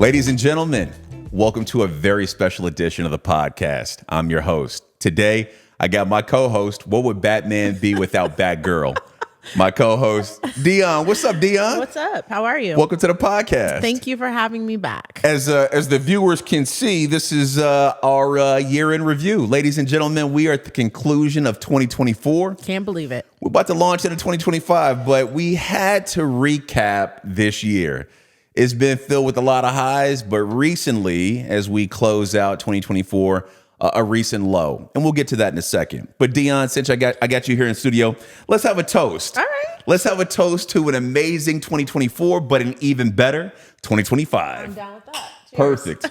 Ladies and gentlemen, welcome to a very special edition of the podcast. I'm your host. Today, I got my co-host. What would Batman be without Batgirl? My co-host, Dion. What's up, Dion? What's up? How are you? Welcome to the podcast. Thank you for having me back. As the viewers can see, this is our year in review. Ladies and gentlemen, we are at the conclusion of 2024. Can't believe it. We're about to launch into 2025, but we had to recap this year. It's been filled with a lot of highs, but recently, as we close out 2024, a recent low. And we'll get to that in a second. But Dion, since I got you here in studio, let's have a toast. All right. Let's have a toast to an amazing 2024, but an even better 2025. I'm down with that. Cheers. Perfect.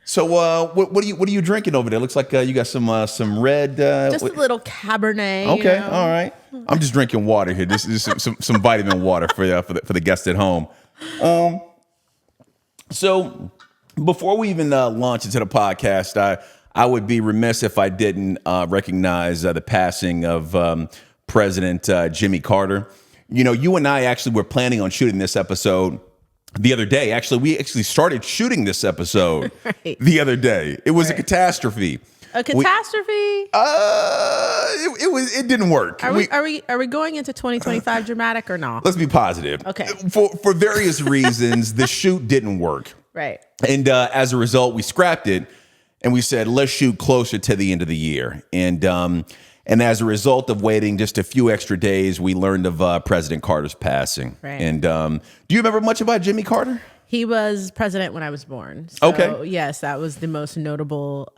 So what are you drinking over there? Looks like you got some red. Just a little Cabernet. Okay, you know? all right. I'm just drinking water here. This is some vitamin water for the guests at home. So before we even launch into the podcast, I would be remiss if I didn't recognize the passing of President Jimmy Carter. You know, you and I actually were planning on shooting this episode the other day. Actually, we started shooting this episode Right. the other day. It was a catastrophe. A catastrophe? It didn't work. Are we going into 2025 dramatic or not? Let's be positive. Okay. For various reasons, the shoot didn't work. Right. And as a result, we scrapped it and we said, let's shoot closer to the end of the year. And as a result of waiting just a few extra days, we learned of President Carter's passing. Right. And do you remember much about Jimmy Carter? He was president when I was born. So, Okay. yes, that was the most notable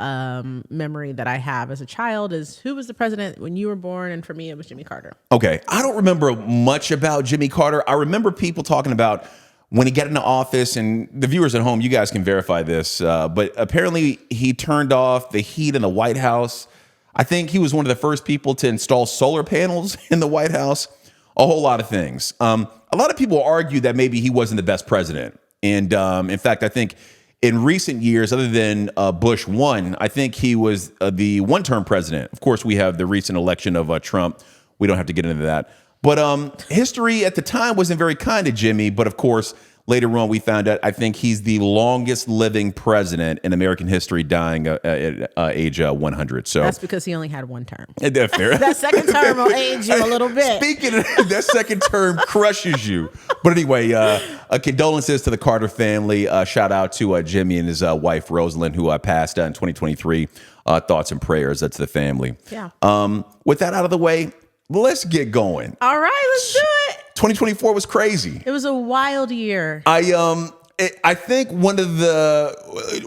memory that I have as a child is who was the president when you were born? And for me, it was Jimmy Carter. Okay. I don't remember much about Jimmy Carter. I remember people talking about when he got into office, and the viewers at home, you guys can verify this, but apparently he turned off the heat in the White House. I think he was one of the first people to install solar panels in the White House, a whole lot of things. A lot of people argue that maybe he wasn't the best president. And in fact, I think in recent years, other than Bush 1, I think he was the one-term president. Of course, we have the recent election of Trump. We don't have to get into that. But history at the time wasn't very kind to Jimmy. But of course, later on, we found out I think he's the longest living president in American history, dying at age 100. So That's because he only had one term. that's fair. That second term will age you a little bit. Speaking of that, second term crushes you. But anyway, condolences to the Carter family. Shout out to Jimmy and his wife, Rosalind, who passed in 2023. Thoughts and prayers. That's the family. Yeah. With that out of the way, let's get going. All right, let's do it. 2024 was crazy. It was a wild year. I think one of to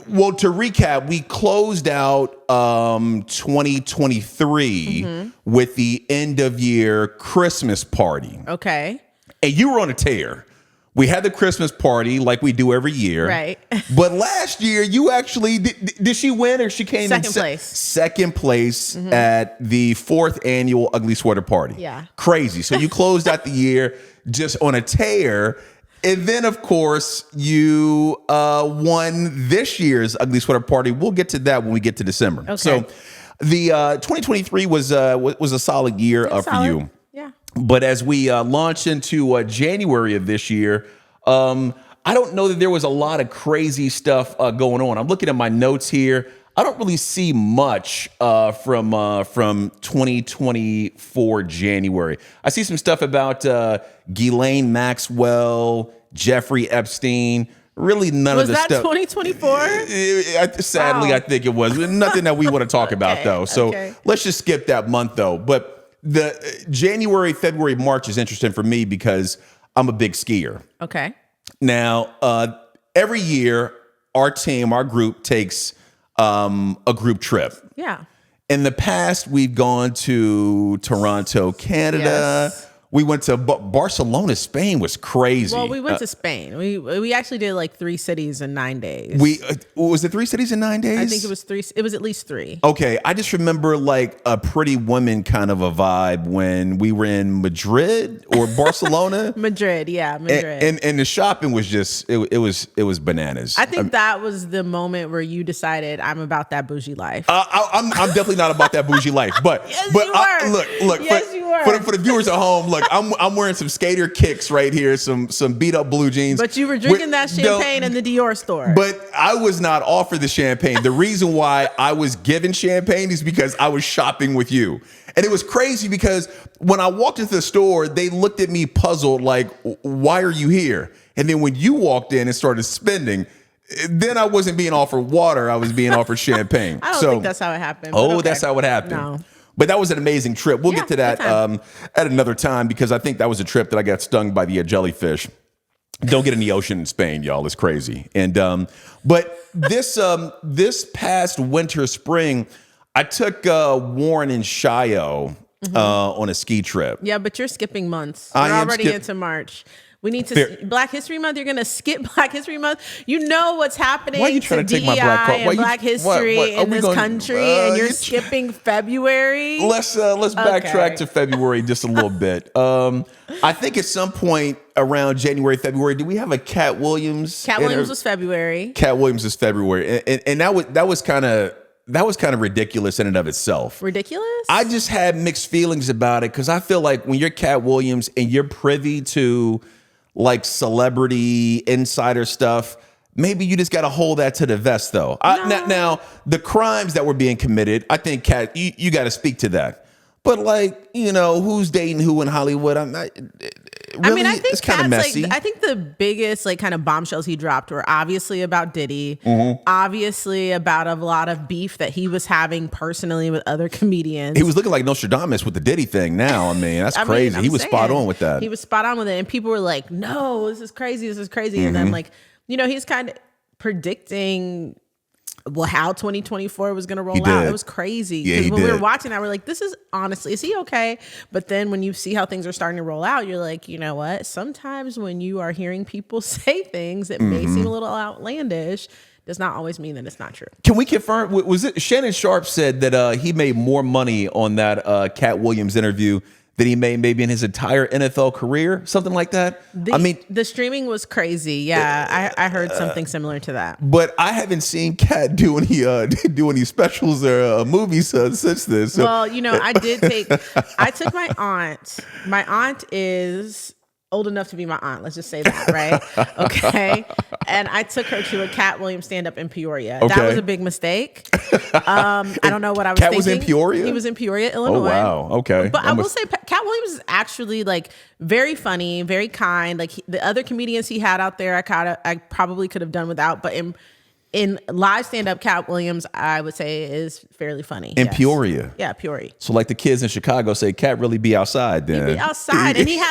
recap, we closed out 2023 with the end of year Christmas party. Okay. And you were on a tear. We had the Christmas party like we do every year. Right. But last year, you actually, did she win or she came Second in place. Second place at the 4th annual Ugly Sweater Party. Yeah. Crazy. So you closed out the year just on a tear. And then, of course, you won this year's Ugly Sweater Party. We'll get to that when we get to December. Okay. So the 2023 was a solid year for you. Yeah. But as we launch into January of this year, I don't know that there was a lot of crazy stuff going on. I'm looking at my notes here. I don't really see much from 2024 January. I see some stuff about Ghislaine Maxwell, Jeffrey Epstein. Really none of the stuff. Was that 2024? Sadly, Wow. I think it was. Nothing that we want to talk about, though. So let's just skip that month, though. But the January, February, March is interesting for me because I'm a big skier. Okay. Now, every year, our group takes a group trip. Yeah. In the past, we've gone to Toronto, Canada. Yes. We went to Barcelona, Spain was crazy. Well, we went to Spain. We actually did like 3 cities in 9 days. Was it 3 cities in 9 days? I think it was 3. It was at least 3. Okay, I just remember like a Pretty Woman kind of a vibe when we were in Madrid or Barcelona. Madrid. And the shopping was just it was bananas. I think that was the moment where you decided I'm about that bougie life. I'm definitely not about that bougie life, but Yes, but you were. look. Yes, you were. For the viewers at home, look, I'm wearing some skater kicks right here, some beat up blue jeans. But you were drinking that champagne in the Dior store. But I was not offered the champagne. The reason why I was given champagne is because I was shopping with you. And it was crazy because when I walked into the store, they looked at me puzzled, like, why are you here? And then when you walked in and started spending, then I wasn't being offered water. I was being offered champagne. I don't think that's how it happened. Oh, okay. That's how it happened. No. But that was an amazing trip. We'll get to that at another time because I think that was a trip that I got stung by the jellyfish. Don't get in the ocean in Spain, y'all. It's crazy. And but this past winter, spring, I took Warren and Shayo on a ski trip. Yeah, but you're skipping months. We're already into March. We need to Black History Month. You're gonna skip Black History Month. You know what's happening. Why are you trying to take my black card? And Black history in this country, and you're skipping February. Let's backtrack to February just a little bit. I think at some point around January, February, did we have a Cat Williams? Cat Williams was February. Cat Williams is February, and that was kind of ridiculous in and of itself. Ridiculous? I just had mixed feelings about it because I feel like when you're Cat Williams and you're privy to like celebrity insider stuff, maybe you just got to hold that to the vest, though. Now, the crimes that were being committed, I think, Cat, you got to speak to that. But like, who's dating who in Hollywood? Really, I think it's kind of messy. I think the biggest kind of bombshells he dropped were obviously about Diddy, obviously about a lot of beef that he was having personally with other comedians. He was looking like Nostradamus with the Diddy thing now. I mean, that's crazy. He was spot on with that. He was spot on with it. And people were like, no, this is crazy. This is crazy. And then he's kind of predicting how 2024 was going to roll out. It was crazy. Because when we were watching that, we're like, this is honestly, is he okay? But then when you see how things are starting to roll out, you're like, you know what? Sometimes when you are hearing people say things that may seem a little outlandish, does not always mean that it's not true. Can we confirm? Was it Shannon Sharp said that he made more money on that Cat Williams interview that he made maybe in his entire NFL career, something like that? The streaming was crazy. Yeah, I heard something similar to that. But I haven't seen Cat do any specials or movies since this. So. Well, I took my aunt. My aunt is old enough to be my aunt. Let's just say that, right? Okay. And I took her to a Cat Williams stand-up in Peoria. Okay. That was a big mistake. I don't know what I was thinking. Cat was in Peoria? He was in Peoria, Illinois. Oh, wow. Okay. But I will say Cat Williams is actually very funny, very kind. The other comedians he had out there, I probably could have done without. But in live stand-up, Cat Williams, I would say, is fairly funny. In Peoria? Yeah, Peoria. So like the kids in Chicago say, Cat really be outside then. He'd be outside. And he had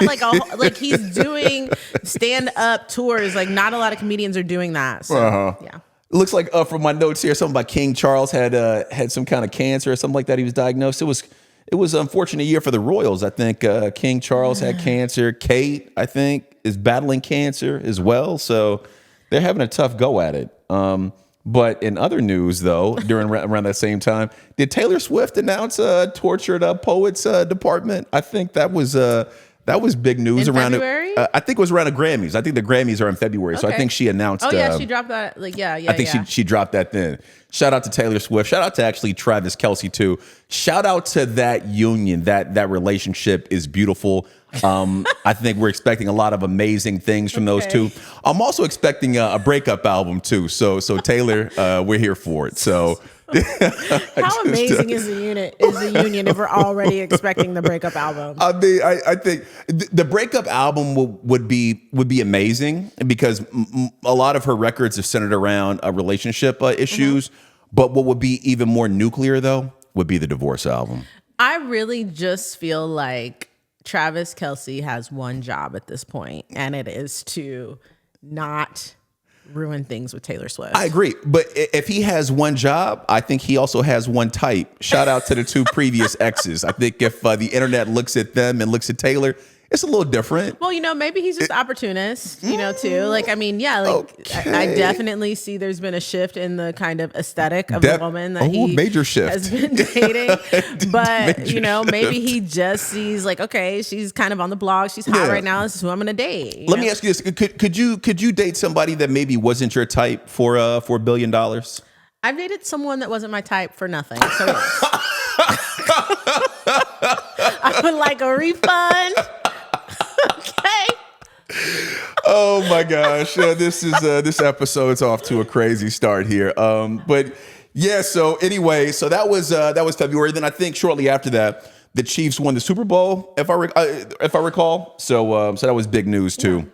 he's doing stand-up tours. Not a lot of comedians are doing that. So, yeah. It looks like from my notes here, something about King Charles had some kind of cancer or something like that. He was diagnosed. It was an unfortunate year for the royals. I think King Charles had cancer. Kate, I think, is battling cancer as well. So they're having a tough go at it. But in other news, though, around that same time, did Taylor Swift announce a tortured poets department? I think that was big news in around February? I think it was around the Grammys. I think the Grammys are in February, so I think she announced. Oh yeah, she dropped that. I think she dropped that then. Shout out to Taylor Swift. Shout out to actually Travis Kelce too. Shout out to that union. That relationship is beautiful. I think we're expecting a lot of amazing things from those two. I'm also expecting a breakup album too. So Taylor, we're here for it. So. How amazing is the union if we're already expecting the breakup album? I mean, I think the breakup album would be amazing because a lot of her records are centered around relationship issues. But what would be even more nuclear though would be the divorce album. I really just feel like Travis Kelce has one job at this point, and it is to not ruin things with Taylor Swift. I agree. But if he has one job, I think he also has one type. Shout out to the two previous exes. I think if the internet looks at them and looks at Taylor, it's a little different. Well, maybe he's just opportunist, too. Okay. I definitely see there's been a shift in the kind of aesthetic of the woman that he major shift. has been dating. But, maybe he just sees okay, she's kind of on the blog. She's hot right now. This is who I'm going to date. Let me ask you this. Could you date somebody that maybe wasn't your type for $1 billion? I've dated someone that wasn't my type for nothing. So yes. would like a refund. Okay. Oh my gosh, this episode's off to a crazy start here. But yeah, so anyway, so that was February. Then I think shortly after that, the Chiefs won the Super Bowl, if I recall. So that was big news too.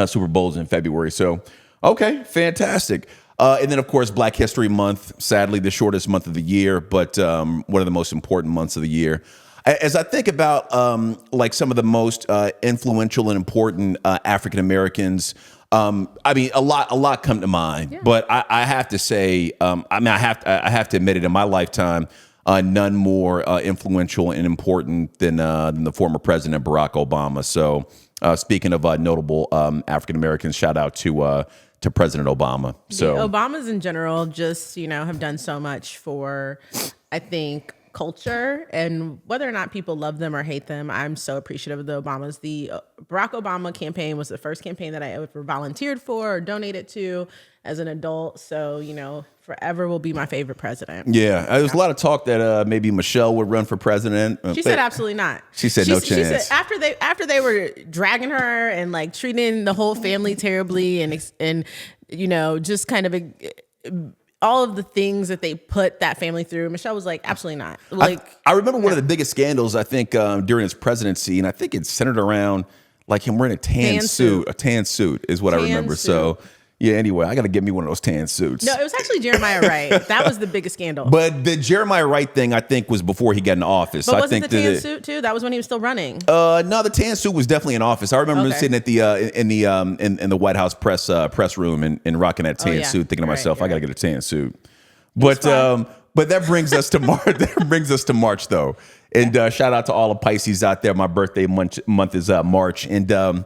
Super Bowl's in February. So okay, fantastic. And then of course Black History Month, sadly the shortest month of the year, but one of the most important months of the year. As I think about like some of the most influential and important African Americans, I mean, a lot come to mind. Yeah. But I have to say, I have to admit it, in my lifetime, none more influential and important than the former President Barack Obama. So speaking of notable African Americans, shout out to President Obama. So the Obamas in general just have done so much for, I think, culture, and whether or not people love them or hate them, I'm so appreciative of the Obamas. The Barack Obama campaign was the first campaign that I ever volunteered for or donated to as an adult. So, forever will be my favorite president. Yeah. There's a lot of talk that maybe Michelle would run for president. She said absolutely not. She said no chance. She said after they were dragging her and like treating the whole family terribly and just kind of all of the things that they put that family through, Michelle was like, absolutely not. Like, I remember one of the biggest scandals, I think, during his presidency, and I think it centered around like him wearing a tan suit. A tan suit is what I remember. Suit. So yeah, anyway, I got to get me one of those tan suits. No, it was actually Jeremiah Wright. That was the biggest scandal. But the Jeremiah Wright thing, I think, was before he got in office. But wasn't the tan suit too? That was when he was still running. No, the tan suit was definitely in office. I remember sitting at the in the White House press room and rocking that tan suit, thinking to myself, I got to get a tan suit. But that brings us to March. That brings us to March, though. And shout out to all the Pisces out there. My birthday month is March, and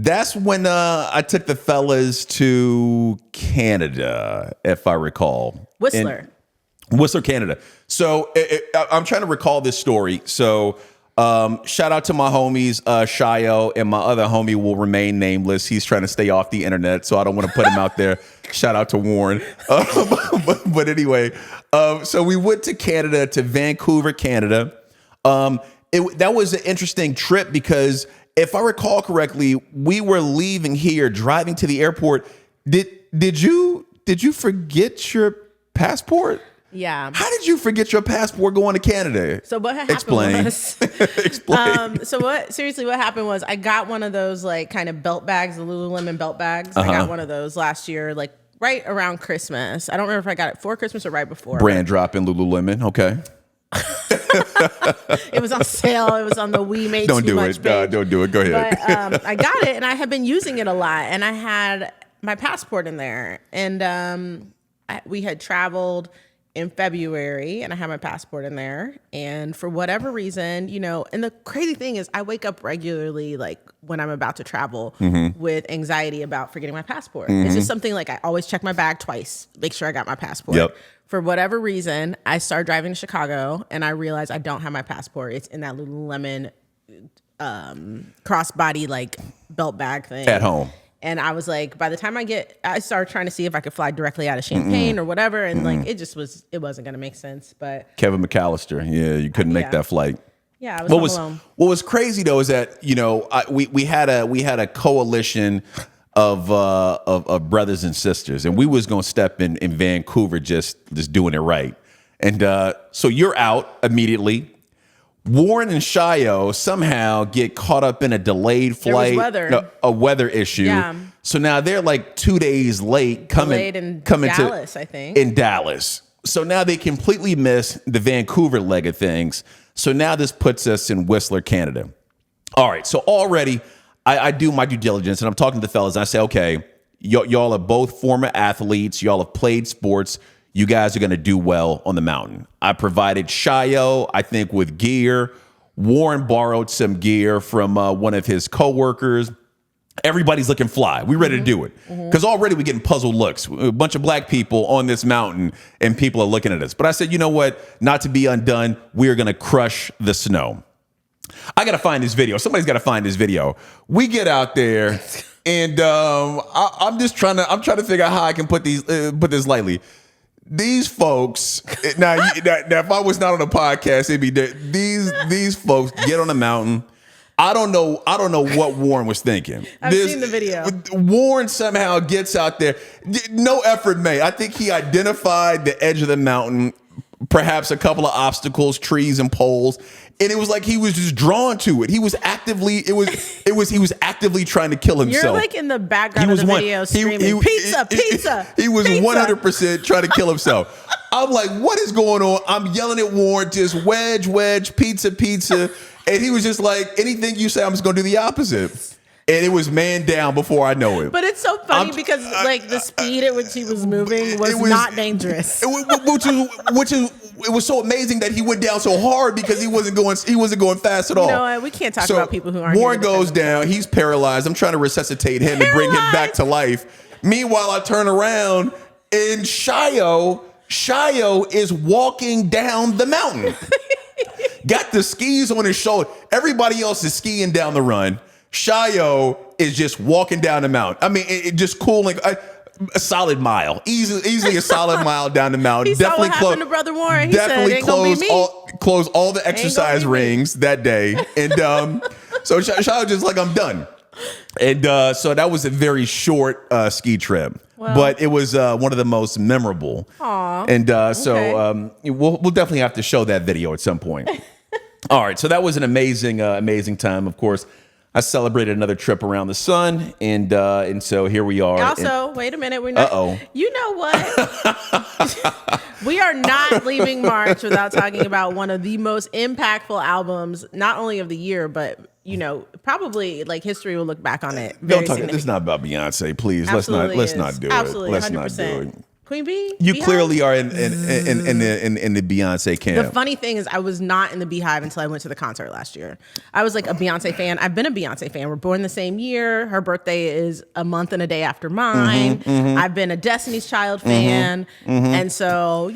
that's when I took the fellas to Canada, if I recall. Whistler, Canada. So I'm trying to recall this story. So shout out to my homies, Shio, and my other homie will remain nameless. He's trying to stay off the internet, so I don't want to put him out there. Shout out to Warren. But anyway, so we went to Canada, to Vancouver, Canada. That was an interesting trip because if I recall correctly, we were leaving here, driving to the airport. Did you forget your passport? Yeah. How did you forget your passport going to Canada? So what happened was, Explain. So what happened was I got one of those like kind of belt bags, the Lululemon belt bags. I got one of those last year, like right around Christmas. I don't remember if I got it for Christmas or right before. Brand drop in Lululemon. Okay. It was on sale. It was on the We Made Don't Too do Much it. page. Don't do it. Go ahead. But I got it, and I had been using it a lot, and I had my passport in there, and we had traveled in February, and I had my passport in there, and for whatever reason, and the crazy thing is I wake up regularly, like when I'm about to travel, with anxiety about forgetting my passport. It's just something like I always check my bag twice, make sure I got my passport. Yep. For whatever reason, I started driving to Chicago, and I realized I don't have my passport. It's in that Lululemon crossbody like belt bag thing At home. And I was like, by the time I started trying to see if I could fly directly out of Champaign or whatever, and like it wasn't gonna make sense. But Kevin McAllister, yeah, you couldn't make that flight. Yeah, I was home alone. What was crazy though is that we had a coalition of brothers and sisters, and we was gonna step in Vancouver just doing it right. And so you're out immediately. Warren and Shio somehow get caught up in a delayed flight, a weather issue. Yeah. So now they're like 2 days late coming in Dallas, I think. In Dallas. So now they completely miss the Vancouver leg of things. So now this puts us in Whistler, Canada. All right. So already I do my due diligence, and I'm talking to the fellas, and I say, okay, y'all are both former athletes. Y'all have played sports. You guys are going to do well on the mountain. I provided Shio, I think, with gear. Warren borrowed some gear from one of his coworkers. Everybody's looking fly. We ready to do it. Because already we're getting puzzled looks. A bunch of black people on this mountain, and people are looking at us. But I said, you know what? Not to be undone, we're going to crush the snow. I got to find this video. Somebody's got to find this video. We get out there, and I'm trying to figure out how I can put this lightly. these folks. Now, if I was not on a podcast, it'd be these folks get on the mountain. I don't know what Warren was thinking. I've seen the video. Warren somehow gets out there. No effort made. I think he identified the edge of the mountain, perhaps a couple of obstacles, trees and poles. And it was like he was just drawn to it. He was actively he was actively trying to kill himself. You're like in the background of the video screaming, pizza. He was 100% trying to kill himself. I'm like, what is going on? I'm yelling at Warren, just wedge, pizza. And he was just like, anything you say, I'm just going to do the opposite. And it was man down before I know it. But it's so funny because like the speed at which he was moving was not dangerous. It was so amazing that he went down so hard because he wasn't going fast at all. You know what? We can't talk about people who aren't. Warren goes down. He's paralyzed. I'm trying to resuscitate him and bring him back to life. Meanwhile, I turn around and Shio is walking down the mountain. Got the skis on his shoulder. Everybody else is skiing down the run. Shio is just walking down the mountain. I mean, it just cooling a solid mile, easily a solid mile down the mountain. He saw what happened to Brother Warren. He definitely closed all the exercise rings that day, and so Shio just like, I'm done. And so that was a very short ski trip. Well, but it was one of the most memorable. Aww. And so we'll definitely have to show that video at some point. All right. So that was an amazing time. Of course, I celebrated another trip around the sun. And so here we are. Also, wait a minute. We're not. You know what? We are not leaving March without talking about one of the most impactful albums, not only of the year, but probably like history will look back on it. It's not about Beyonce, please. Absolutely let's not do it. Absolutely, let's 100%. not do it. Queen Bee? You Beehive? clearly are in the Beyonce camp. The funny thing is I was not in the Beehive until I went to the concert last year. I was like a Beyonce fan. I've been a Beyonce fan. We're born the same year. Her birthday is a month and a day after mine. I've been a Destiny's Child fan. And so,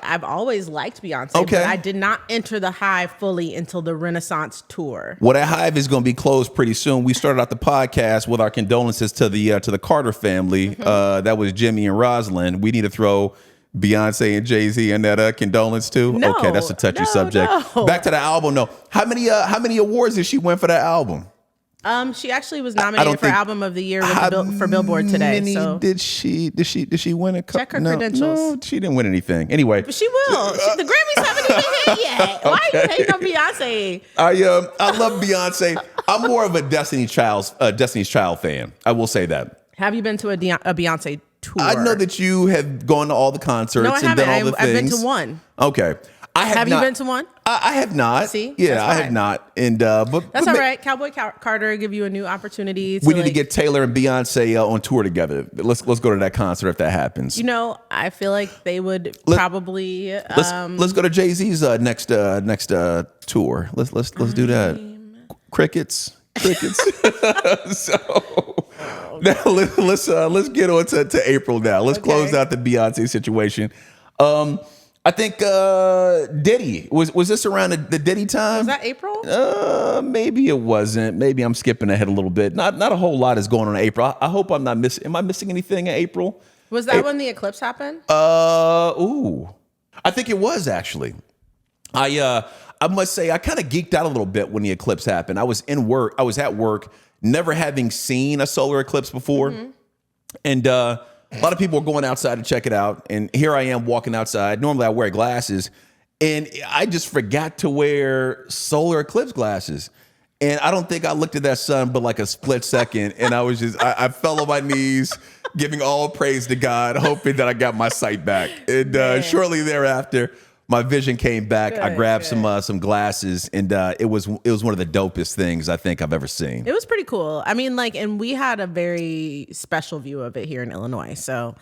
I've always liked Beyonce, but I did not enter the Hive fully until the Renaissance tour. Well, that Hive is going to be closed pretty soon. We started out the podcast with our condolences to the Carter family. That was Jimmy and Rosalind. We need to throw Beyonce and Jay-Z in that condolence too. No, okay, that's a touchy subject. No. Back to the album. No, how many awards did she win for that album? She actually was nominated for Album of the Year for Billboard today. So did she win a couple? Check her credentials. No, she didn't win anything. Anyway, but she will. The Grammys haven't even hit yet. Why are you hating on Beyonce? I love Beyonce. I'm more of a Destiny's Child fan. I will say that. Have you been to a Beyonce tour? I know that you have gone to all the concerts and done all the things. I've been to one. Okay. Have you been to one? I have not. See? Yeah, I have not. And but that's all right. Cowboy Carter give you a new opportunity. We need to get Taylor and Beyonce on tour together. Let's go to that concert if that happens. I feel like they would probably. Let's go to Jay-Z's next tour. Let's do that. Crickets. So now let's get on to April now. Let's close out the Beyonce situation. I think Diddy was this around the Diddy time? Was that April? Maybe it wasn't. Maybe I'm skipping ahead a little bit. Not a whole lot is going on in April. I hope I'm not missing. Am I missing anything in April? Was that when the eclipse happened? I think it was actually. I must say I kind of geeked out a little bit when the eclipse happened. I was at work, never having seen a solar eclipse before, and a lot of people were going outside to check it out. And here I am walking outside. Normally I wear glasses, and I just forgot to wear solar eclipse glasses. And I don't think I looked at that sun but like a split second, and I was just I fell on my knees, giving all praise to God, hoping that I got my sight back. And shortly thereafter, my vision came back. I grabbed some glasses, and it was one of the dopest things I think I've ever seen. It was pretty cool. I mean, and we had a very special view of it here in Illinois. So,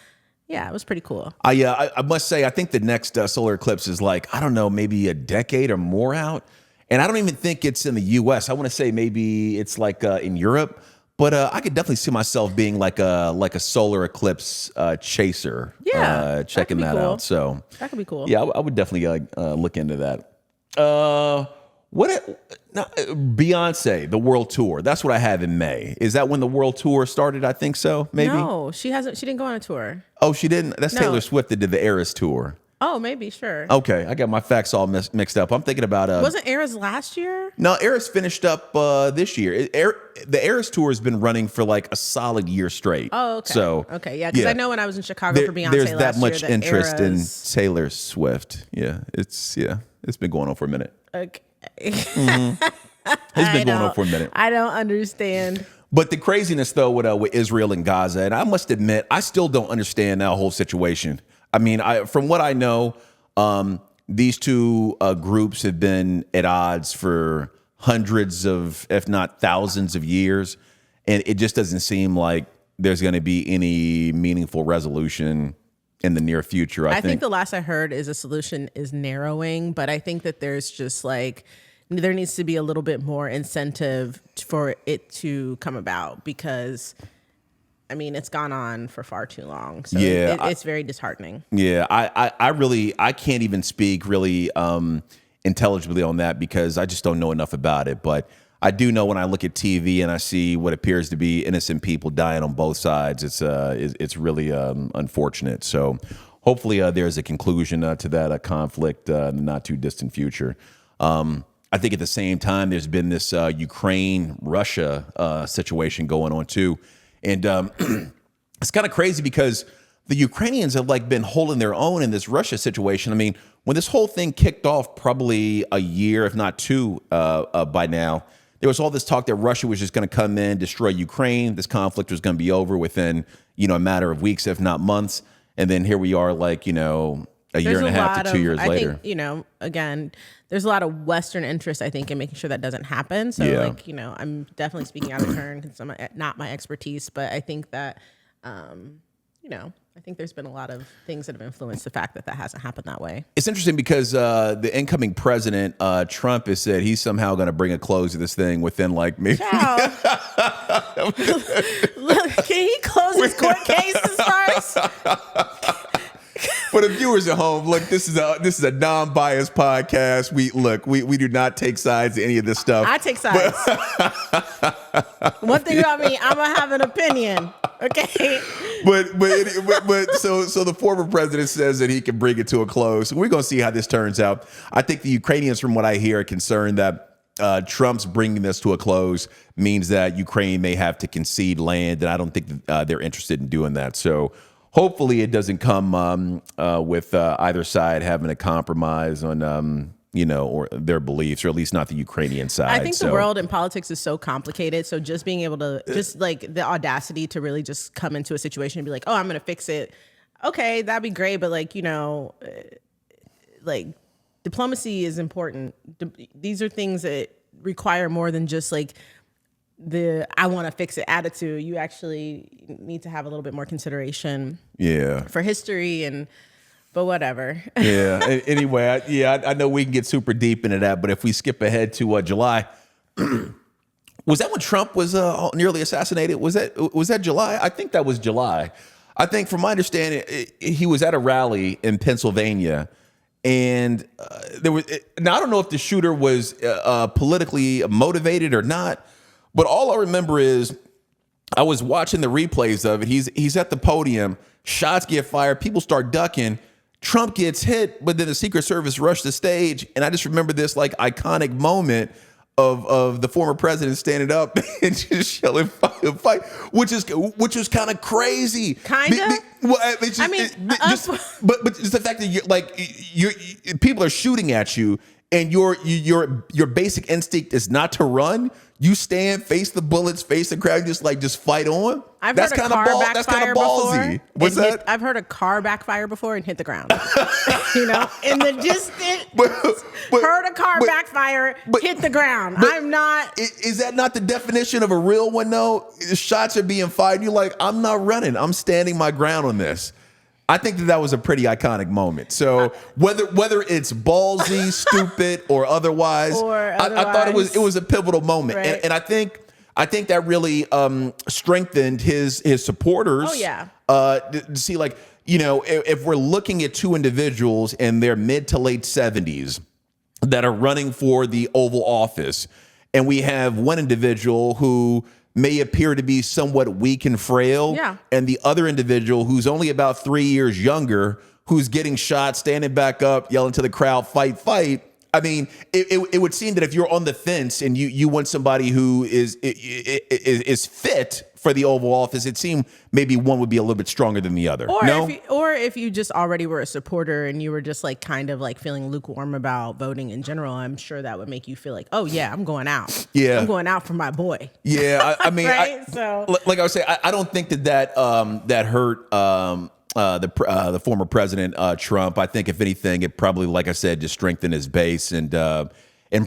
yeah, it was pretty cool. I must say, I think the next solar eclipse is maybe a decade or more out, and I don't even think it's in the U.S. I want to say maybe it's in Europe. But I could definitely see myself being like a solar eclipse chaser. Yeah, checking that out. So that could be cool. Yeah, I would definitely look into that. Beyonce, the world tour. That's what I have in May. Is that when the world tour started? I think so. Maybe. No, she hasn't. She didn't go on a tour. Oh, she didn't. That's No. Taylor Swift that did the Eras tour. Oh, maybe, sure. Okay, I got my facts all mixed up. I'm thinking about Wasn't Eras last year? No, Eras finished up this year. The Eras tour has been running for like a solid year straight. Oh, okay. So yeah, because I know when I was in Chicago for Beyonce there's last that much year, the interest Eras... in Taylor Swift. It's been going on for a minute. Okay. It's been going on for a minute. I don't understand. But the craziness though with Israel and Gaza, and I must admit, I still don't understand that whole situation. I mean, from what I know, these two groups have been at odds for hundreds of, if not thousands of years. And it just doesn't seem like there's going to be any meaningful resolution in the near future. I think the last I heard is a solution is narrowing, but I think that there's just like, there needs to be a little bit more incentive for it to come about because, I mean, it's gone on for far too long. So it's very disheartening. Yeah, I can't even speak really intelligibly on that because I just don't know enough about it. But I do know when I look at TV and I see what appears to be innocent people dying on both sides, it's really unfortunate. So hopefully there's a conclusion to that conflict in the not too distant future. I think at the same time, there's been this Ukraine-Russia situation going on too. And it's kind of crazy because the Ukrainians have like been holding their own in this Russia situation. I mean, when this whole thing kicked off probably a year, if not two by now, there was all this talk that Russia was just going to come in, destroy Ukraine. This conflict was going to be over within, a matter of weeks, if not months. And then here we are like, a year and a half to 2 years later. I think, again, there's a lot of Western interest, I think, in making sure that doesn't happen. So, I'm definitely speaking out of turn because it's not my expertise. But I think that, I think there's been a lot of things that have influenced the fact that hasn't happened that way. It's interesting because the incoming president, Trump, has said he's somehow going to bring a close to this thing within like maybe. Look, can he close his court cases first? For the viewers at home, look, this is a non-biased podcast. We do not take sides to any of this stuff. I take sides. One thing about me, I'm gonna have an opinion. Okay. But so the former president says that he can bring it to a close. We're gonna see how this turns out. I think the Ukrainians, from what I hear, are concerned that Trump's bringing this to a close means that Ukraine may have to concede land, and I don't think they're interested in doing that. So. Hopefully it doesn't come with either side having a compromise on, or their beliefs, or at least not the Ukrainian side. I think the world and politics is so complicated. So just being able to, just like the audacity to really just come into a situation and be like, oh, I'm going to fix it. Okay, that'd be great. But like, like diplomacy is important. These are things that require more than just like, I want to fix it attitude. You actually need to have a little bit more consideration for history but whatever. Anyway, I know we can get super deep into that, but if we skip ahead to July, was that when Trump was nearly assassinated? Was that July? I think that was July. I think from my understanding, he was at a rally in Pennsylvania. And there was, now I don't know if the shooter was politically motivated or not. But all I remember is I was watching the replays of it. He's at the podium. Shots get fired. People start ducking. Trump gets hit, but then the Secret Service rushed the stage. And I just remember this like iconic moment of the former president standing up and just yelling fight, which was kind of crazy. Kind of. But it's the fact that people are shooting at you, and your basic instinct is not to run. You stand, face the bullets, face the crowd, just fight on. That's kind of ballsy. What's that? I've heard a car backfire before and hit the ground. In the distant, heard a car backfire, hit the ground. I'm not. Is that not the definition of a real one, though? Shots are being fired. You're like, I'm not running. I'm standing my ground on this. I think that was a pretty iconic moment. So whether it's ballsy, stupid, or otherwise, I thought it was a pivotal moment, right. and I think that really strengthened his supporters. Oh yeah. To see, if we're looking at two individuals in their mid to late 70s, that are running for the Oval Office. And we have one individual who may appear to be somewhat weak and frail, and the other individual who's only about 3 years younger, who's getting shot, standing back up, yelling to the crowd, fight, fight. I mean, it would seem that if you're on the fence and you want somebody who is fit for the Oval Office, it seemed maybe one would be a little bit stronger than the other. Or if you just already were a supporter and you were just like kind of like feeling lukewarm about voting in general, I'm sure that would make you feel like, oh yeah, I'm going out. Yeah, I'm going out for my boy. Yeah, I mean, right? So like I was saying, I don't think that hurt. The former president Trump. I think if anything, it probably, like I said, just strengthened his base and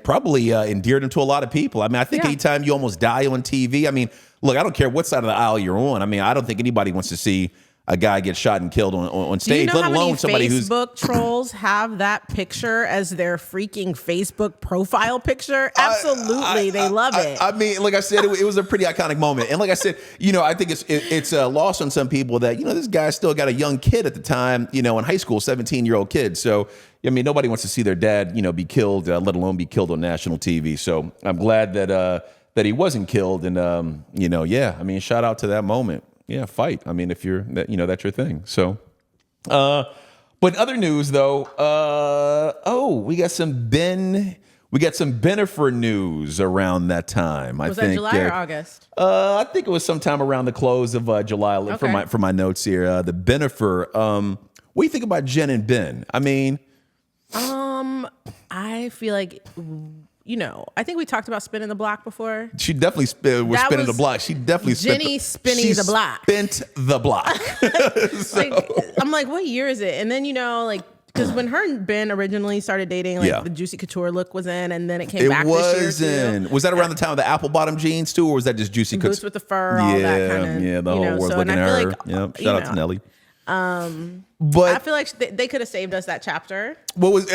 probably endeared him to a lot of people. I mean, I think anytime you almost die on TV, I mean, look, I don't care what side of the aisle you're on. I mean, I don't think anybody wants to see a guy get shot and killed on stage, let alone somebody who's Facebook trolls have that picture as their freaking Facebook profile picture. Absolutely, they love it. I mean, like I said, it was a pretty iconic moment, and like I said, I think it's lost on some people that this guy still got a young kid at the time, in high school, 17-year-old kid. So I mean, nobody wants to see their dad, be killed, let alone be killed on national TV. So I'm glad that he wasn't killed, and I mean, shout out to that moment. Yeah, fight. I mean, if you're, that's your thing. So, but other news though, we got some Bennifer news around that time. Was that July or August? I think it was sometime around the close of July. Okay. For my notes here, the Bennifer. What do you think about Jen and Ben? I mean, I feel like. I think we talked about spinning the block before. She definitely was spinning the block. She definitely Jenny spinning the block. Spent the block. I'm like, what year is it? And then because when her and Ben originally started dating, the Juicy Couture look was in, and then it came back this year too. Was that around the time of the apple bottom jeans too, or was that just Juicy Couture? Boots with the fur, all that kind of. The whole world looking at her. Shout out to Nelly. But I feel like they could have saved us that chapter. What was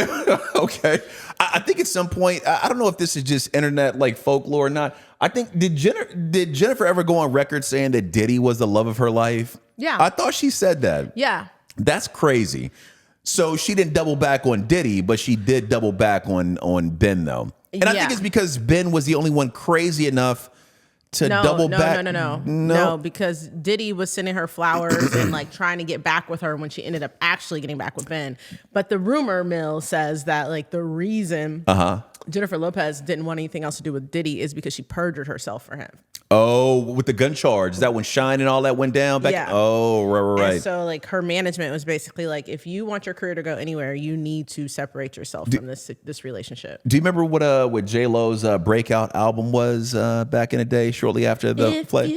okay? I think at some point, I don't know if this is just internet folklore or not. I think did Jennifer ever go on record saying that Diddy was the love of her life? Yeah, I thought she said that. Yeah, that's crazy. So she didn't double back on Diddy, but she did double back on Ben though, and I think it's because Ben was the only one crazy enough to double back. No, because Diddy was sending her flowers and trying to get back with her when she ended up actually getting back with Ben. But the rumor mill says that the reason Jennifer Lopez didn't want anything else to do with Diddy is because she perjured herself for him. Oh, with the gun charge, is that when Shine and all that went down back? Yeah. Oh, right. And so her management was basically if you want your career to go anywhere, you need to separate yourself from this relationship. Do you remember what J-Lo's breakout album was back in the day, shortly after the play?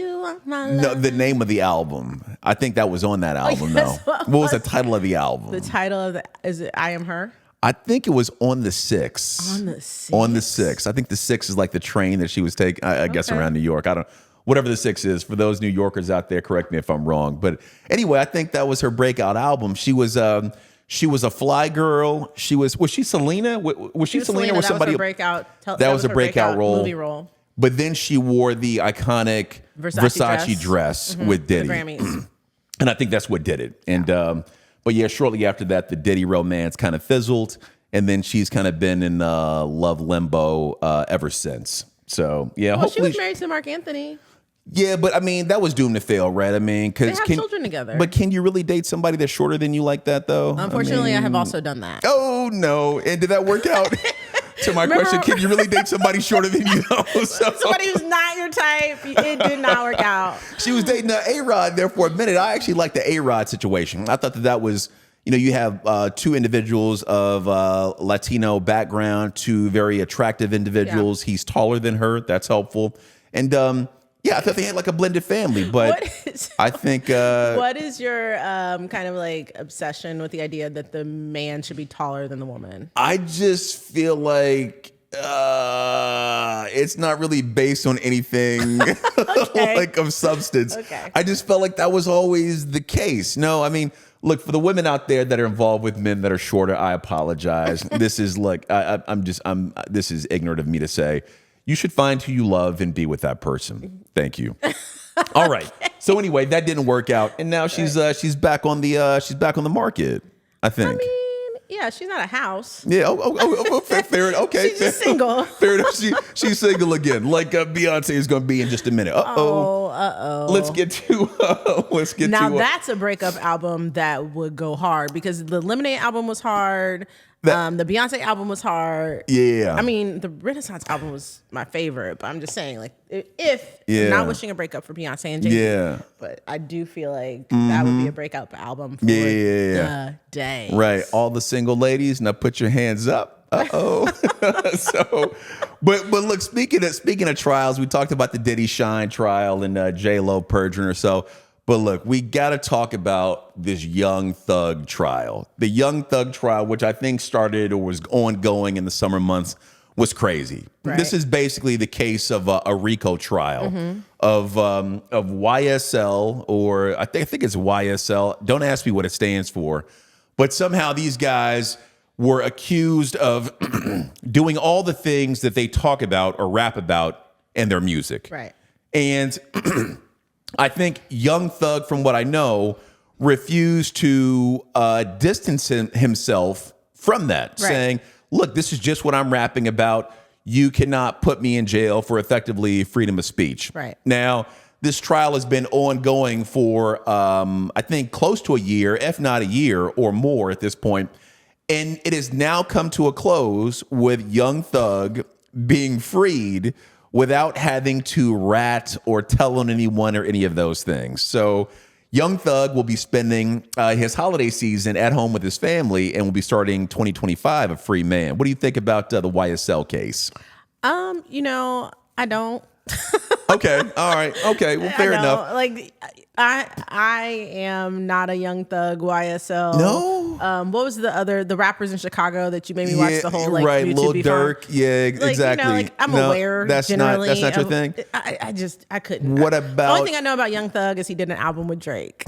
No, the name of the album. I think that was on that album though. What was the title of the album? The title is it I Am Her? I think it was On the Six. On the Six. On the Six. I think the Six is the train that she was taking, I guess, around New York. I don't, whatever the Six is. For those New Yorkers out there, correct me if I'm wrong. But anyway, I think that was her breakout album. She was a fly girl. Was she Selena? Was she Selena or somebody? That was her breakout role. Movie role. But then she wore the iconic Versace dress with Diddy. The Grammys. And I think that's what did it. And but yeah, shortly after that, the Diddy romance kind of fizzled, and then she's kind of been in love limbo ever since. So yeah, well, she was married to Mark Anthony. Yeah, but I mean, that was doomed to fail, right? I mean, because they have children together. But can you really date somebody that's shorter than you like that, though? Unfortunately, I have also done that. Oh no! And did that work out? To my question, can you really date somebody shorter than you? Somebody who's not your type. It did not work out. She was dating A-Rod there for a minute. I actually liked the A-Rod situation. I thought that was, you have two individuals of Latino background, two very attractive individuals. Yeah. He's taller than her. That's helpful. And I thought they had a blended family. But I think... what is your kind of obsession with the idea that the man should be taller than the woman? I just feel like it's not really based on anything of substance. Okay. I just felt like that was always the case. No, I mean, look, for the women out there that are involved with men that are shorter, I apologize. This is this is ignorant of me to say. You should find who you love and be with that person. Thank you. All right. So anyway, that didn't work out, and now she's back on the market. I think. I mean, Yeah, she's not a house. Yeah. Fair. Okay. She's just single. Fair enough. She's single again, like Beyonce is going to be in just a minute. Let's get to. Now that's a breakup album that would go hard because the Lemonade album was hard. The Beyonce album was hard. Yeah. I mean, the Renaissance album was my favorite, but I'm just saying, like, I'm not wishing a breakup for Beyonce and Jay-Z. Yeah. But I do feel like that would be a breakup album for the day. Right. All the single ladies, now put your hands up. So, but look, speaking of trials, we talked about the Diddy Shine trial and J-Lo perjuring herself. But look, we got to talk about this Young Thug trial. The Young Thug trial, which I think started or was ongoing in the summer months, was crazy. Right. This is basically the case of a RICO trial of YSL, or I think it's YSL. Don't ask me what it stands for. But somehow these guys were accused of doing all the things that they talk about or rap about in their music. Right. And I think Young Thug, from what I know, refused to distance himself from that, saying, look, this is just what I'm rapping about. You cannot put me in jail for effectively freedom of speech. Right. Now, this trial has been ongoing for, I think, close to a year, if not a year or more at this point. And it has now come to a close with Young Thug being freed without having to rat or tell on anyone or any of those things. So Young Thug will be spending his holiday season at home with his family and will be starting 2025 a free man. What do you think about the YSL case? I don't. Okay. All right. Okay. Well, fair enough. Like, I am not a Young Thug YSL. No. What was the rappers in Chicago that you made me watch the whole YouTube Lil before? Durk. Yeah, exactly. I'm aware. That's generally not your thing. I couldn't. What about? The only thing I know about Young Thug is he did an album with Drake.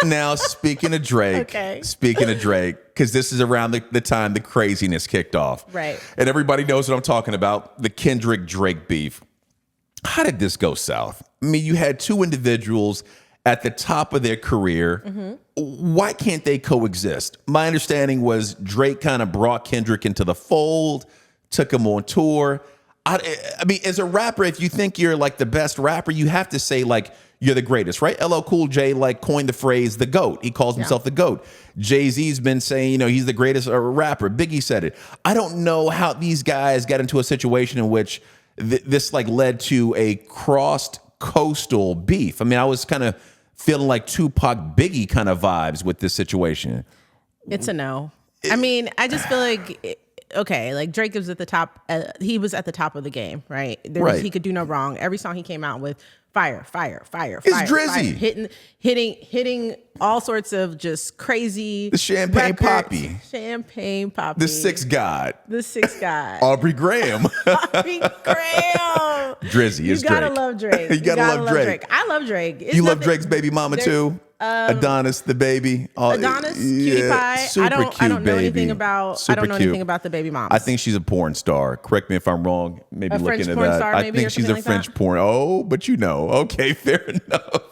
Now, speaking of Drake, because this is around the time the craziness kicked off. Right. And everybody knows what I'm talking about, the Kendrick-Drake beef. How did this go south? I mean, you had two individuals at the top of their career. Why can't they coexist? My understanding was Drake kind of brought Kendrick into the fold, took him on tour. I mean, as a rapper, if you think you're like the best rapper, you have to say like you're the greatest, right? LL Cool J like coined the phrase the GOAT. He calls himself the GOAT. Jay-Z's been saying, he's the greatest rapper. Biggie said it. I don't know how these guys got into a situation in which this like led to a crossed coastal beef. I mean, I was kind of feeling like Tupac Biggie kind of vibes with this situation. It's a no. I mean, I just feel like, like Drake was at the top. He was at the top of the game, right? He could do no wrong. Every song he came out with, fire. It's Drizzy. Fire, hitting all sorts of just crazy. The Champagne Poppy. The Sixth God. Aubrey Graham. Drizzy is Drake. You gotta love Drake. You gotta love Drake. I love Drake. You love Drake's baby mama too? Adonis, the baby. Adonis, cutie pie. Super I don't know baby. anything about. Super I don't know cute. anything about the baby mom. I think she's a porn star. Correct me if I'm wrong. Maybe look into porn that. Star, I think she's a French porn. Oh, but okay, fair enough.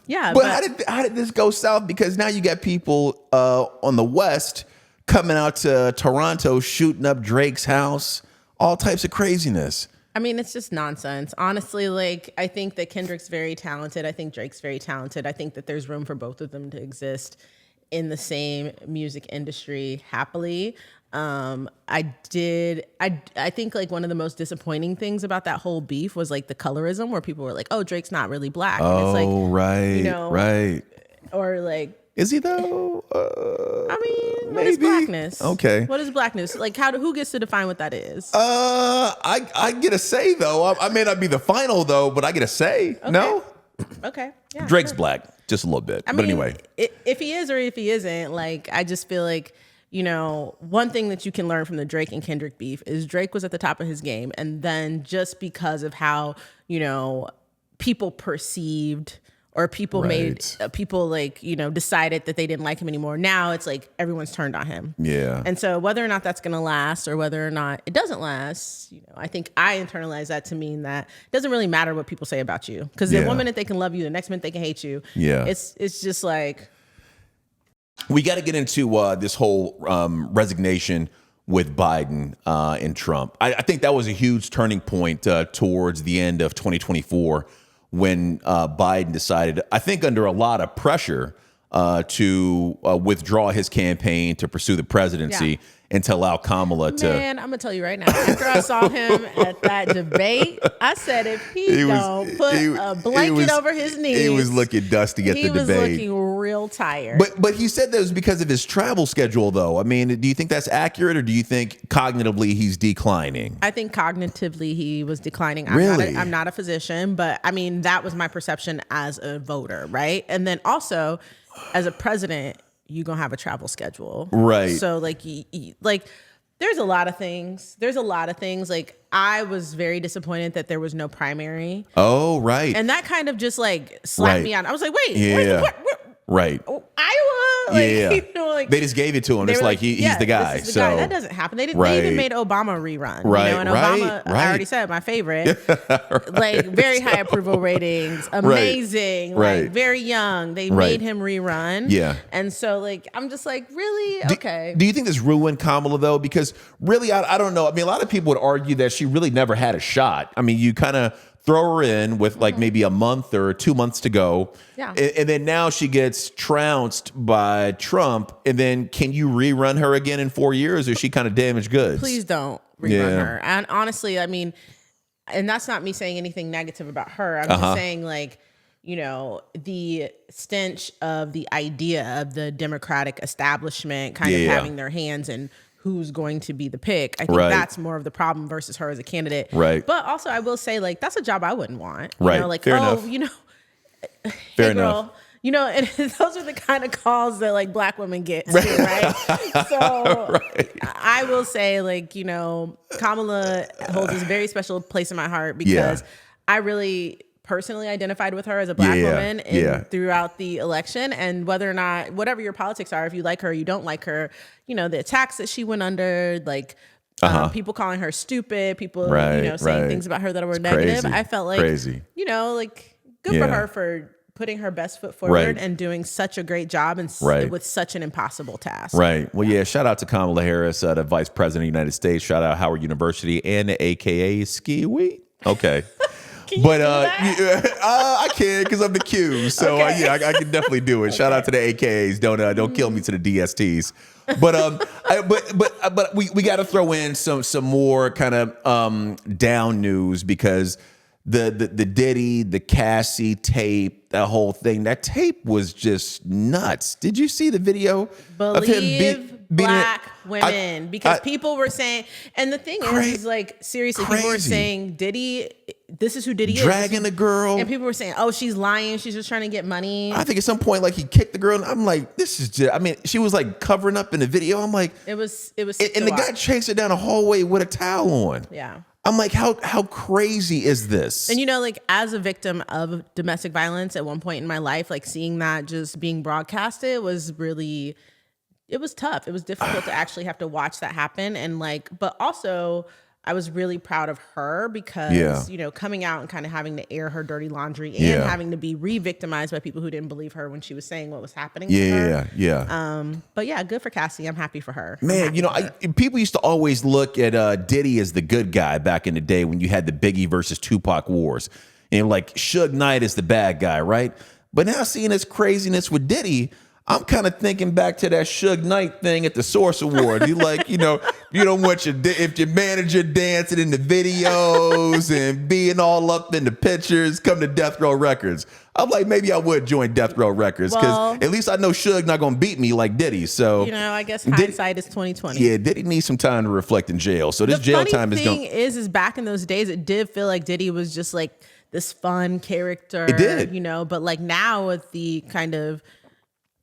Yeah, but how did this go south? Because now you got people on the West coming out to Toronto, shooting up Drake's house, all types of craziness. I mean, it's just nonsense. Honestly, like, I think that Kendrick's very talented. I think Drake's very talented. I think that there's room for both of them to exist in the same music industry happily. I think like one of the most disappointing things about that whole beef was like the colorism, where people were like, oh, Drake's not really black. And it's like, right. Or like, is he though? I mean, what maybe. is blackness? Okay. What is blackness? Like, who gets to define what that is? I get a say though. I may not be the final though, but I get a say. Okay. No? Okay. Yeah, Drake's black, just a little bit. But anyway. If he is or if he isn't, like, I just feel like, one thing that you can learn from the Drake and Kendrick beef is Drake was at the top of his game. And then just because of how, people perceived or people decided that they didn't like him anymore. Now it's like everyone's turned on him. Yeah. And so whether or not that's going to last or whether or not it doesn't last, I think I internalize that to mean that it doesn't really matter what people say about you. Because the one minute they can love you, the next minute they can hate you. Yeah. It's just like... we got to get into this whole resignation with Biden and Trump. I think that was a huge turning point towards the end of 2024 when Biden decided, I think under a lot of pressure, to withdraw his campaign to pursue the presidency and to allow Kamala to. Man, I'm gonna tell you right now. After I saw him at that debate, I said if he don't put a blanket over his knees, he was looking dusty at the debate. He was looking real tired. But he said that was because of his travel schedule, though. I mean, do you think that's accurate, or do you think cognitively he's declining? I think cognitively he was declining. Really? I'm not a physician, but I mean that was my perception as a voter, right? And then also, as a president, you're gonna have a travel schedule, right? So like there's a lot of things. Like I was very disappointed that there was no primary. Oh, right. And that kind of just like slapped me out. I was like, wait, what? Right. Oh, Iowa? Like, you know, like, they just gave it to him. It's like he's the guy. This is the guy. That doesn't happen. They even made Obama rerun. Right. You know, and Obama, I already said, my favorite. Like very high approval ratings. Amazing. Like very young. They made him rerun. Yeah. And so like I'm just like, really? Okay. Do you think this ruined Kamala though? Because really, I don't know. I mean, a lot of people would argue that she really never had a shot. I mean, you kind of throw her in with like maybe a month or 2 months to go. Yeah. And then now she gets trounced by Trump. And then can you rerun her again in 4 years, or is she kind of damaged goods? Please don't rerun her. And honestly, I mean, and that's not me saying anything negative about her. I'm just saying like, you know, the stench of the idea of the Democratic establishment kind of having their hands in who's going to be the pick. I think that's more of the problem versus her as a candidate. Right. But also I will say like, that's a job I wouldn't want. Right. You know, like, Fair enough. you know, Fair hey enough. girl, you know, and those are the kind of calls that like black women get too, right? So I will say like, you know, Kamala holds this very special place in my heart because I really personally identified with her as a black woman throughout the election, and whether or not, whatever your politics are, if you like her or you don't like her, you know, the attacks that she went under, like people calling her stupid, people, you know, saying things about her that were negative. I felt like, you know, like good for her for putting her best foot forward and doing such a great job and with such an impossible task. Right. Well, yeah, shout out to Kamala Harris, the Vice President of the United States. Shout out Howard University and the AKA Ski Week. Okay. But I can because I'm the Q. So yeah, I can definitely do it. Shout out to the AKAs. Don't kill me to the DSTs. But we got to throw in some more kind of down news, because the Diddy, the Cassie tape, that whole thing, that tape was just nuts. Did you see the video of him beating black women? Because people were saying, and the thing is like, seriously, people were saying Diddy, this is who Diddy is. Dragging the girl. And people were saying, oh, she's lying. She's just trying to get money. I think at some point, like, he kicked the girl. And I'm like, this is just, I mean, she was like covering up in the video. I'm like, it was, and the guy chased her down the hallway with a towel on. Yeah. I'm like, how crazy is this? And you know, like as a victim of domestic violence at one point in my life, like seeing that just being broadcasted was really, it was tough. It was difficult to actually have to watch that happen. And like, but also I was really proud of her because, you know, coming out and kind of having to air her dirty laundry and having to be re-victimized by people who didn't believe her when she was saying what was happening to her. But yeah, good for Cassie. I'm happy for her. Man, you know, people used to always look at Diddy as the good guy back in the day when you had the Biggie versus Tupac wars. And like Suge Knight is the bad guy, right? But now seeing this craziness with Diddy, I'm kind of thinking back to that Suge Knight thing at the Source Award. You like, you know, you don't want if your manager dancing in the videos and being all up in the pictures, come to Death Row Records. I'm like, maybe I would join Death Row Records because at least I know Suge not gonna beat me like Diddy. So you know, I guess hindsight is 2020. Yeah, Diddy needs some time to reflect in jail. So this jail time is going. The thing is back in those days, it did feel like Diddy was just like this fun character. It did, you know, but like now with the kind of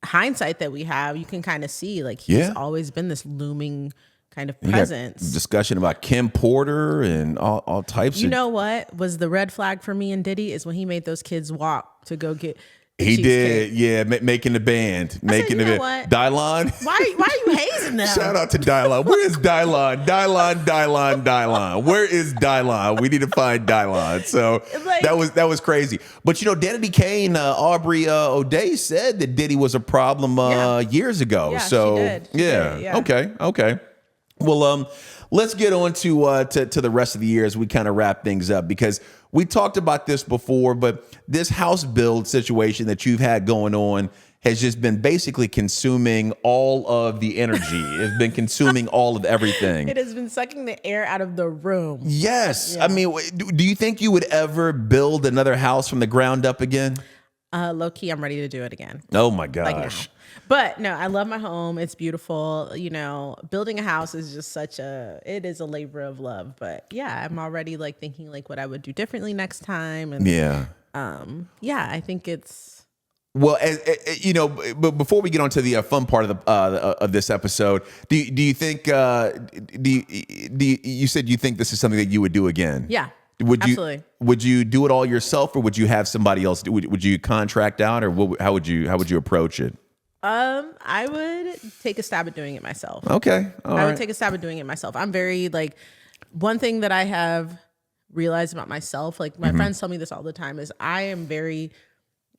hindsight that we have, you can kind of see like he's always been this looming kind of presence. Discussion about Kim Porter and all types. You know what was the red flag for me and Diddy is when he made those kids walk to go get He did, yeah, making the band, making the band. What? Dylon. Why are you hazing them? Shout out to Dylon. Where is Dylon? Dylon. Where is Dylon? We need to find Dylon. So Like- that was crazy. But you know, Danity Kane, Aubrey O'Day said that Diddy was a problem years ago. Yeah, so she did. She did, yeah. Okay. Well, let's get on to the rest of the year as we kind of wrap things up, because we talked about this before, but this house build situation that you've had going on has just been basically consuming all of the energy. It's been consuming all of everything. It has been sucking the air out of the room. Yes. Yeah. I mean, do you think you would ever build another house from the ground up again? Low key, I'm ready to do it again. Oh my Like gosh. now. But no, I love my home. It's beautiful. You know, building a house is just it is a labor of love. But yeah, I'm already like thinking like what I would do differently next time. And Yeah. I think it's. Well, you know, but before we get on to the fun part of this episode, do you think you said you think this is something that you would do again? Yeah. Absolutely. Would you do it all yourself, or would you have somebody else do it? Would you contract out, or how would you approach it? I would take a stab at doing it myself. Okay. I would take a stab at doing it myself. I'm very like, one thing that I have realized about myself, like my friends tell me this all the time, is I am very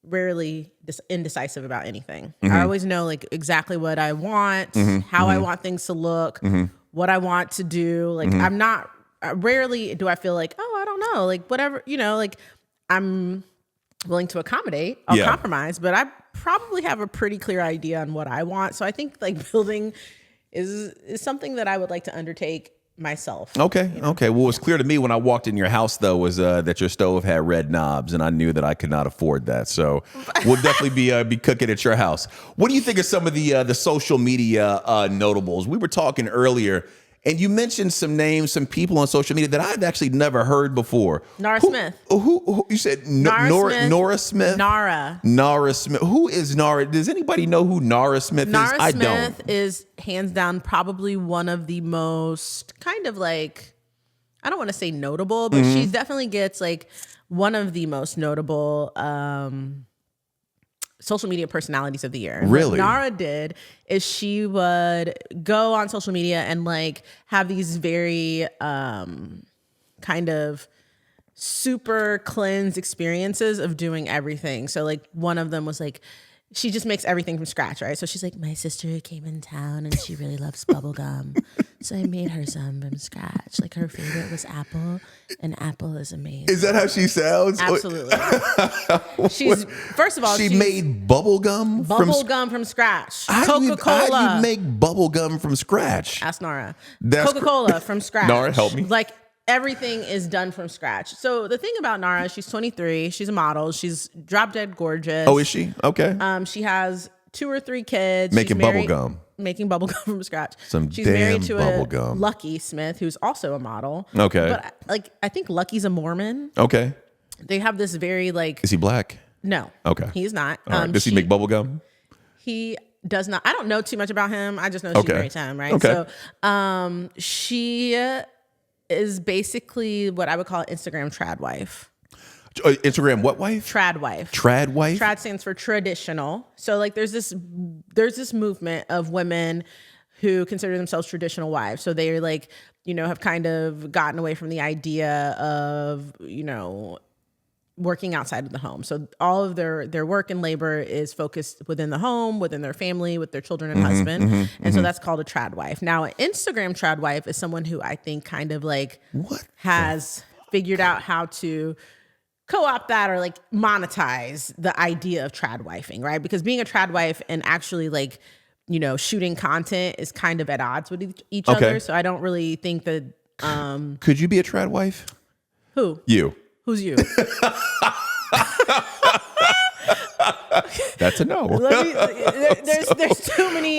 rarely indecisive about anything. I always know like exactly what I want, how I want things to look, what I want to do. Like rarely do I feel like, oh, I don't know, like whatever, you know, like I'm willing to accommodate, I'll compromise, but I probably have a pretty clear idea on what I want. So I think like building is something that I would like to undertake myself. Okay. Okay. Well, what's clear to me when I walked in your house, though, was that your stove had red knobs, and I knew that I could not afford that. So we'll definitely be cooking at your house. What do you think of some of the social media notables? We were talking earlier, and you mentioned some names, some people on social media that I've actually never heard before. Nara Smith. Who you said? Nora Smith? Nara Smith. Who is Nara? Does anybody know who Nara Smith is? Nara Smith is hands down probably one of the most kind of like, I don't want to say notable, but she definitely gets like one of the most notable social media personalities of the year. Really? What Nara did is she would go on social media and like have these very kind of super cleanse experiences of doing everything. So like one of them was like, she just makes everything from scratch, right? So she's like, my sister came in town and she really loves bubble gum. So I made her some from scratch. Like her favorite was apple, and apple is amazing. Is that how she sounds? Absolutely. She's first of all, she made bubble gum from scratch. How Coca-Cola. do you make bubble gum from scratch? Ask Nara. That's Coca-Cola from scratch. Nara, help me. Like everything is done from scratch. So the thing about Nara, she's 23. She's a model. She's drop dead gorgeous. Oh, is she? Okay. She has 2 or 3 kids. Making bubble gum. Making bubble gum from scratch. She's damn married to bubble gum. Lucky Smith, who's also a model. Okay. But like, I think Lucky's a Mormon. Okay. They have this very like. Is he black? No. Okay. He's not. All right. Does he make bubble gum? He does not. I don't know too much about him. I just know she's married to him, right? Okay. So, she is basically what I would call an Instagram trad wife. Instagram what wife? Trad wife. Trad wife? Trad stands for traditional. So like there's this movement of women who consider themselves traditional wives. So they're like, you know, have kind of gotten away from the idea of, you know, working outside of the home. So all of their work and labor is focused within the home, within their family, with their children and husband. So that's called a trad wife. Now, an Instagram trad wife is someone who I think kind of like has figured out how to co-opt that or like monetize the idea of trad wifing, right? Because being a trad wife and actually like, you know, shooting content is kind of at odds with each other. So I don't really think that. Could you be a trad wife? Who? You. Who's you? That's a no. There's too many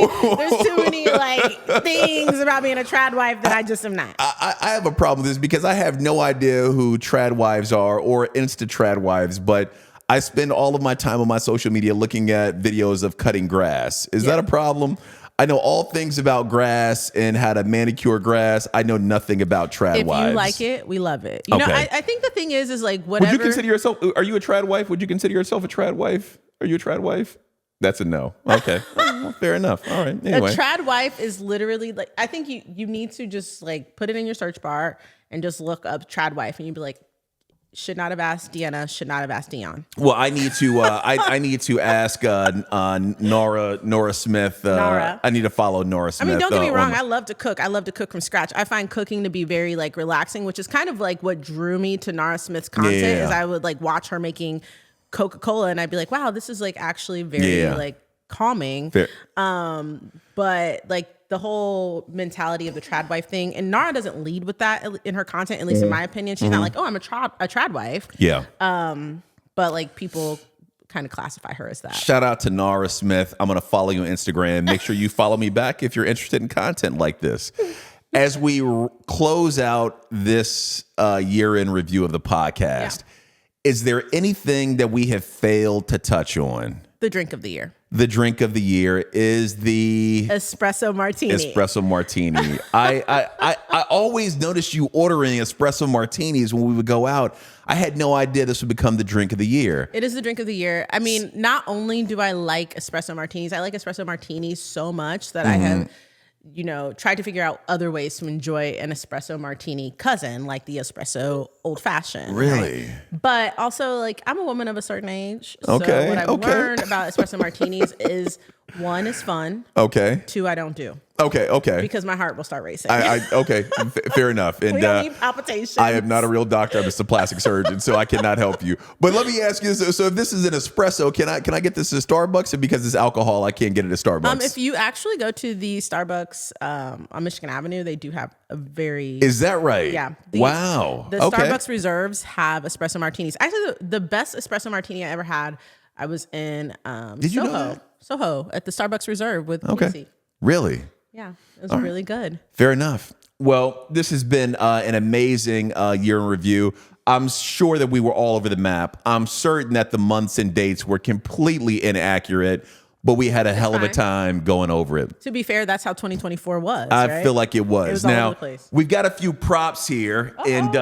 like things about being a trad wife that I just am not. I have a problem with this because I have no idea who trad wives are or insta trad wives, but I spend all of my time on my social media looking at videos of cutting grass. Is that a problem? I know all things about grass and how to manicure grass. I know nothing about trad wives. If you like it, we love it. You know, I think the thing is like whatever. Would you consider yourself? Are you a trad wife? Would you consider yourself a trad wife? Are you a trad wife? That's a no. Okay. Well, fair enough. All right. Anyway. A trad wife is literally like, I think you need to just like put it in your search bar and just look up trad wife and you'd be like, should not have asked Deanna, should not have asked Dion. Well, I need to I need to ask Nora Smith. Nora. I need to follow Nora Smith. I mean, don't get me wrong. I love to cook. I love to cook from scratch. I find cooking to be very like relaxing, which is kind of like what drew me to Nora Smith's content is I would like watch her making Coca-Cola and I'd be like, wow, this is like actually very like calming. Fair. But like the whole mentality of the trad wife thing, and Nara doesn't lead with that in her content, at least in my opinion. She's not like, oh, I'm a trad wife. Yeah. But like people kind of classify her as that. Shout out to Nora Smith. I'm going to follow you on Instagram. Make sure you follow me back if you're interested in content like this. As we close out this year in review of the podcast, is there anything that we have failed to touch on? The drink of the year. The drink of the year is the espresso martini. Espresso martini. I always noticed you ordering espresso martinis when we would go out. I had no idea this would become the drink of the year. It is the drink of the year. I mean, not only do I like espresso martinis, I like espresso martinis so much that I have, tried to figure out other ways to enjoy an espresso martini cousin, like the espresso old fashioned. Really? Right? But also, like, I'm a woman of a certain age. Okay. So what I've learned about espresso martinis is 1 is fun. Okay. 2, I don't do. Okay. Because my heart will start racing. Okay, fair enough. And we don't need palpitations. I am not a real doctor. I'm just a plastic surgeon, so I cannot help you. But let me ask you: so if this is an espresso, can I get this at Starbucks? And because it's alcohol, I can't get it at Starbucks. If you actually go to the Starbucks on Michigan Avenue, they do have a very. Is that right? Yeah. Wow. The Starbucks reserves have espresso martinis. Actually, the best espresso martini I ever had, I was in Did you know that? Soho at the Starbucks Reserve with Casey. Really? Yeah, it was really good. Fair enough. Well, this has been an amazing year in review. I'm sure that we were all over the map. I'm certain that the months and dates were completely inaccurate, but we had a hell of a time going over it. To be fair, that's how 2024 was. I feel like it was. It was all over the place. We've got a few props here, and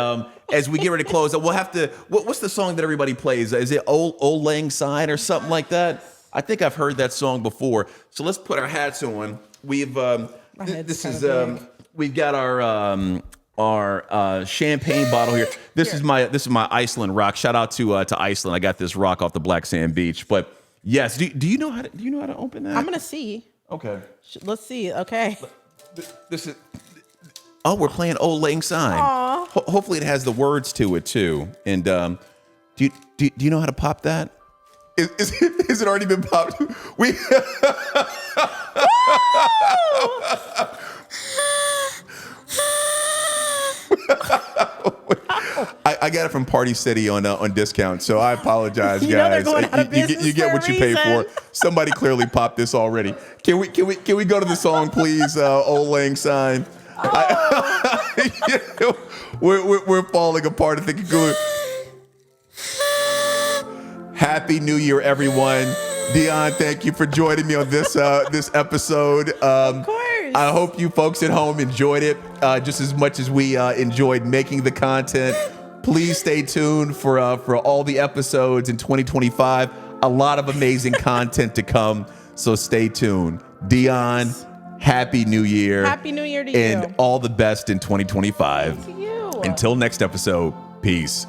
as we get ready to close, we'll have to. What's the song that everybody plays? Is it Old Lang Syne or something like that? I think I've heard that song before. So let's put our hats on. We've we've got our champagne bottle here. This is my Iceland rock. Shout out to Iceland. I got this rock off the Black Sand Beach. But yes, do you know how to open that? I'm gonna see. Okay. Let's see. Okay. This is. Oh, we're playing Old Lang Syne. Hopefully, it has the words to it too. And do you know how to pop that? Is it already been popped? I got it from Party City on discount, so I apologize, guys. They're going out of business you get what you pay for. Somebody clearly popped this already. Can we go to the song, please? Old Lang Syne. We're falling apart. I think good. Happy New Year, everyone. Dion, thank you for joining me on this episode. Of course. I hope you folks at home enjoyed it just as much as we enjoyed making the content. Please stay tuned for all the episodes in 2025. A lot of amazing content to come, so stay tuned. Dion, Happy New Year. Happy New Year to you. And all the best in 2025. To you. Until next episode, peace.